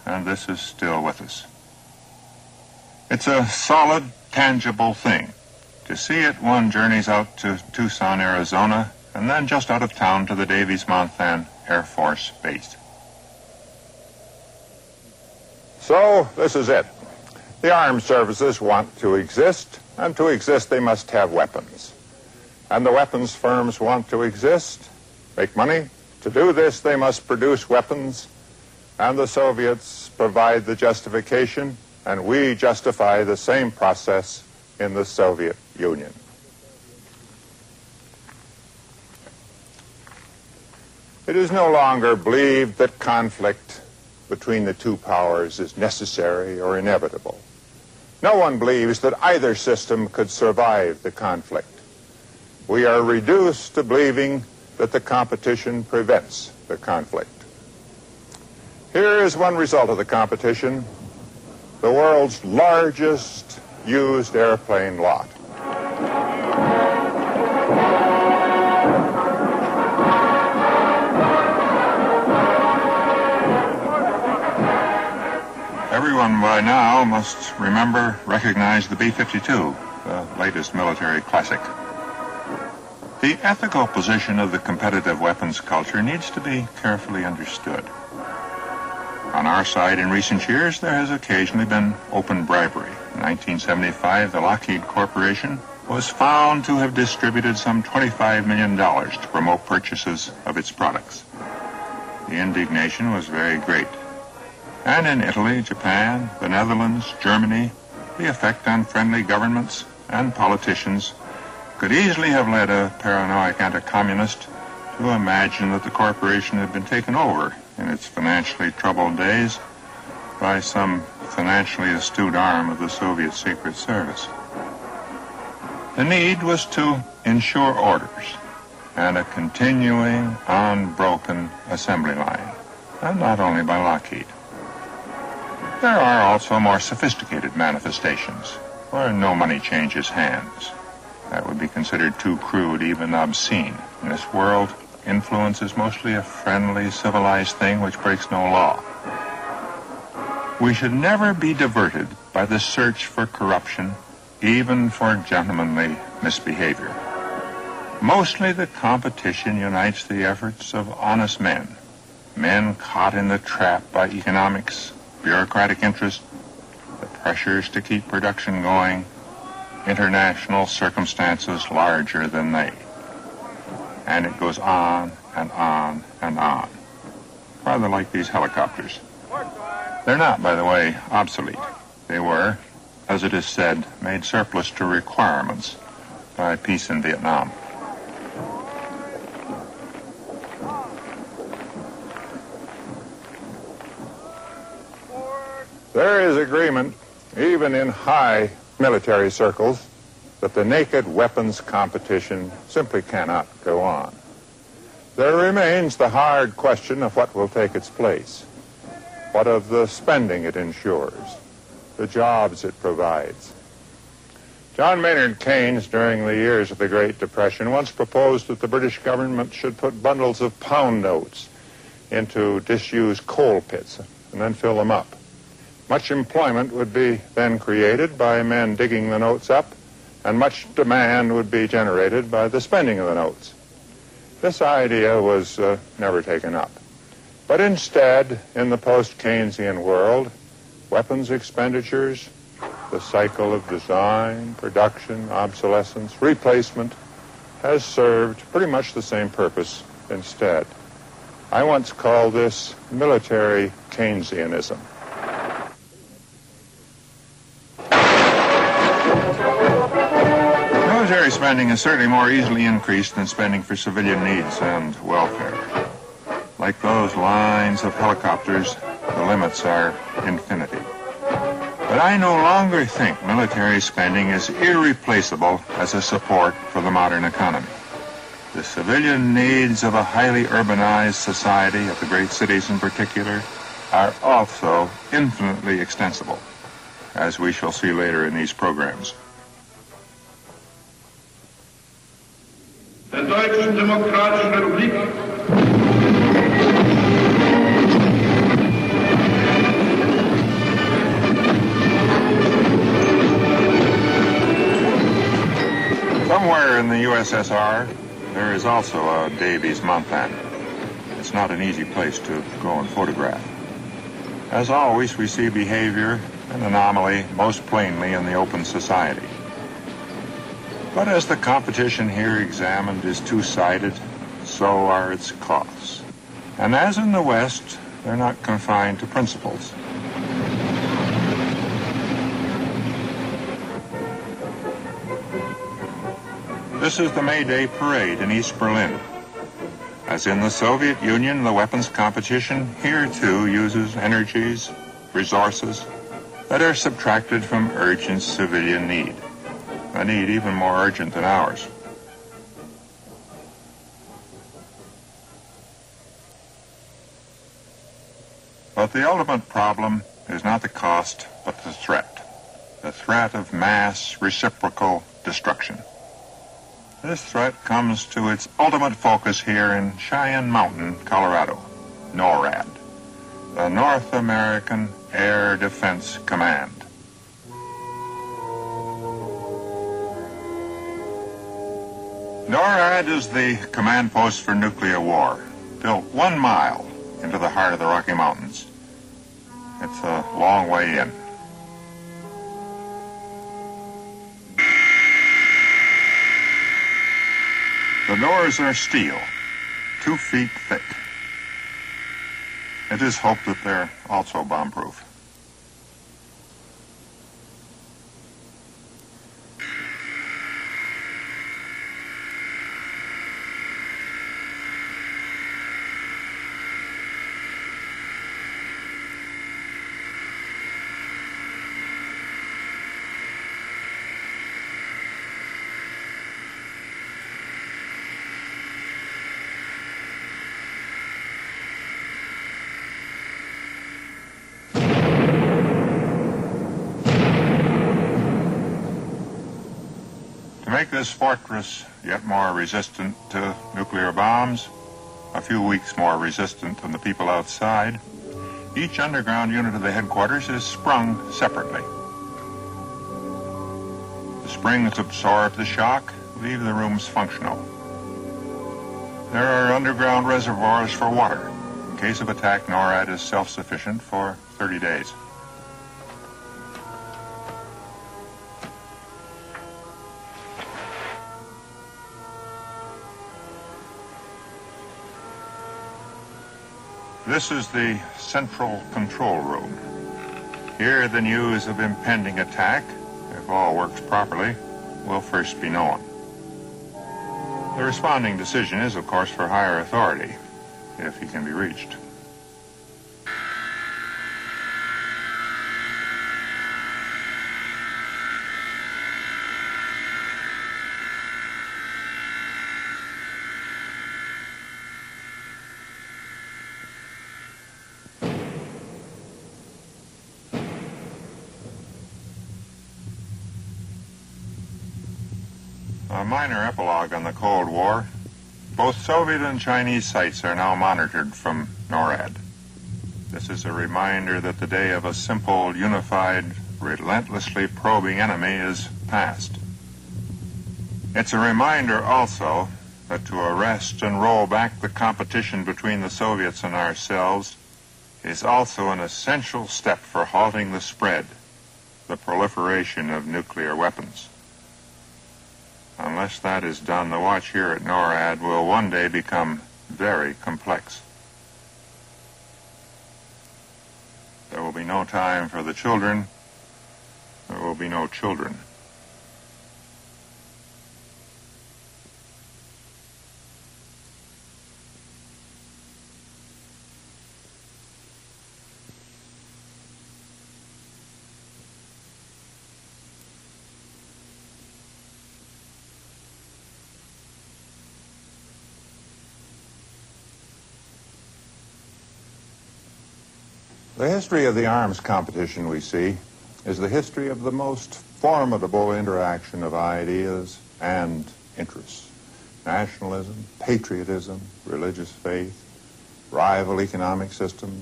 and this is still with us. It's a solid, tangible thing. To see it, one journeys out to Tucson, Arizona, and then just out of town to the Davies-Monthan Air Force Base. So, this is it. The armed services want to exist, and to exist they must have weapons. And the weapons firms want to exist, make money. To do this, they must produce weapons, and the Soviets provide the justification, and we justify the same process in the Soviet Union. It is no longer believed that conflict between the two powers is necessary or inevitable. No one believes that either system could survive the conflict. We are reduced to believing that the competition prevents the conflict. Here is one result of the competition: the world's largest used airplane lot. Everyone by now must recognize the B-52, the latest military classic. The ethical position of the competitive weapons culture needs to be carefully understood. On our side, in recent years, there has occasionally been open bribery. In 1975, the Lockheed Corporation was found to have distributed some $25 million to promote purchases of its products. The indignation was very great. And in Italy, Japan, the Netherlands, Germany, the effect on friendly governments and politicians could easily have led a paranoid anti-communist to imagine that the corporation had been taken over in its financially troubled days by some financially astute arm of the Soviet Secret Service. The need was to ensure orders and a continuing, unbroken assembly line, and not only by Lockheed. There are also more sophisticated manifestations where no money changes hands. That would be considered too crude, even obscene. In this world, influence is mostly a friendly, civilized thing which breaks no law. We should never be diverted by the search for corruption, even for gentlemanly misbehavior. Mostly the competition unites the efforts of honest men, men caught in the trap by economics, bureaucratic interest, the pressures to keep production going, international circumstances larger than they. And it goes on and on and on. Rather like these helicopters. They're not, by the way, obsolete. They were, as it is said, made surplus to requirements by peace in Vietnam. There is agreement, even in high military circles, that the naked weapons competition simply cannot go on. There remains the hard question of what will take its place. What of the spending it ensures, the jobs it provides? John Maynard Keynes, during the years of the Great Depression, once proposed that the British government should put bundles of pound notes into disused coal pits and then fill them up. Much employment would be then created by men digging the notes up, and much demand would be generated by the spending of the notes. This idea was never taken up. But instead, in the post-Keynesian world, weapons expenditures, the cycle of design, production, obsolescence, replacement, has served pretty much the same purpose instead. I once called this military Keynesianism. Military spending is certainly more easily increased than spending for civilian needs and welfare. Like those lines of helicopters, the limits are infinity. But I no longer think military spending is irreplaceable as a support for the modern economy. The civilian needs of a highly urbanized society, of the great cities in particular, are also infinitely extensible, as we shall see later in these programs. Der Deutschen Demokratischen Republik USSR, there is also a Davies month end. It's not an easy place to go and photograph. As always, we see behavior and anomaly most plainly in the open society. But as the competition here examined is two-sided, so are its costs. And as in the West, they're not confined to principles. This is the May Day parade in East Berlin. As in the Soviet Union, the weapons competition here too uses energies, resources that are subtracted from urgent civilian need, a need even more urgent than ours. But the ultimate problem is not the cost, but the threat of mass reciprocal destruction. This threat comes to its ultimate focus here in Cheyenne Mountain, Colorado, NORAD, the North American Air Defense Command. NORAD is the command post for nuclear war, built 1 mile into the heart of the Rocky Mountains. It's a long way in. The doors are steel, 2 feet thick. It is hoped that they're also bomb-proof. To make this fortress yet more resistant to nuclear bombs, a few weeks more resistant than the people outside, each underground unit of the headquarters is sprung separately. The springs absorb the shock, leave the rooms functional. There are underground reservoirs for water. In case of attack, NORAD is self-sufficient for 30 days. This is the central control room. Here, the news of impending attack, if all works properly, will first be known. The responding decision is, of course, for higher authority, if he can be reached. A minor epilogue on the Cold War. Both Soviet and Chinese sites are now monitored from NORAD. This is a reminder that the day of a simple, unified, relentlessly probing enemy is past. It's a reminder also that to arrest and roll back the competition between the Soviets and ourselves is also an essential step for halting the spread, the proliferation of nuclear weapons. Unless that is done, the watch here at NORAD will one day become very complex. There will be no time for the children. There will be no children. The history of the arms competition we see is the history of the most formidable interaction of ideas and interests. Nationalism, patriotism, religious faith, rival economic systems,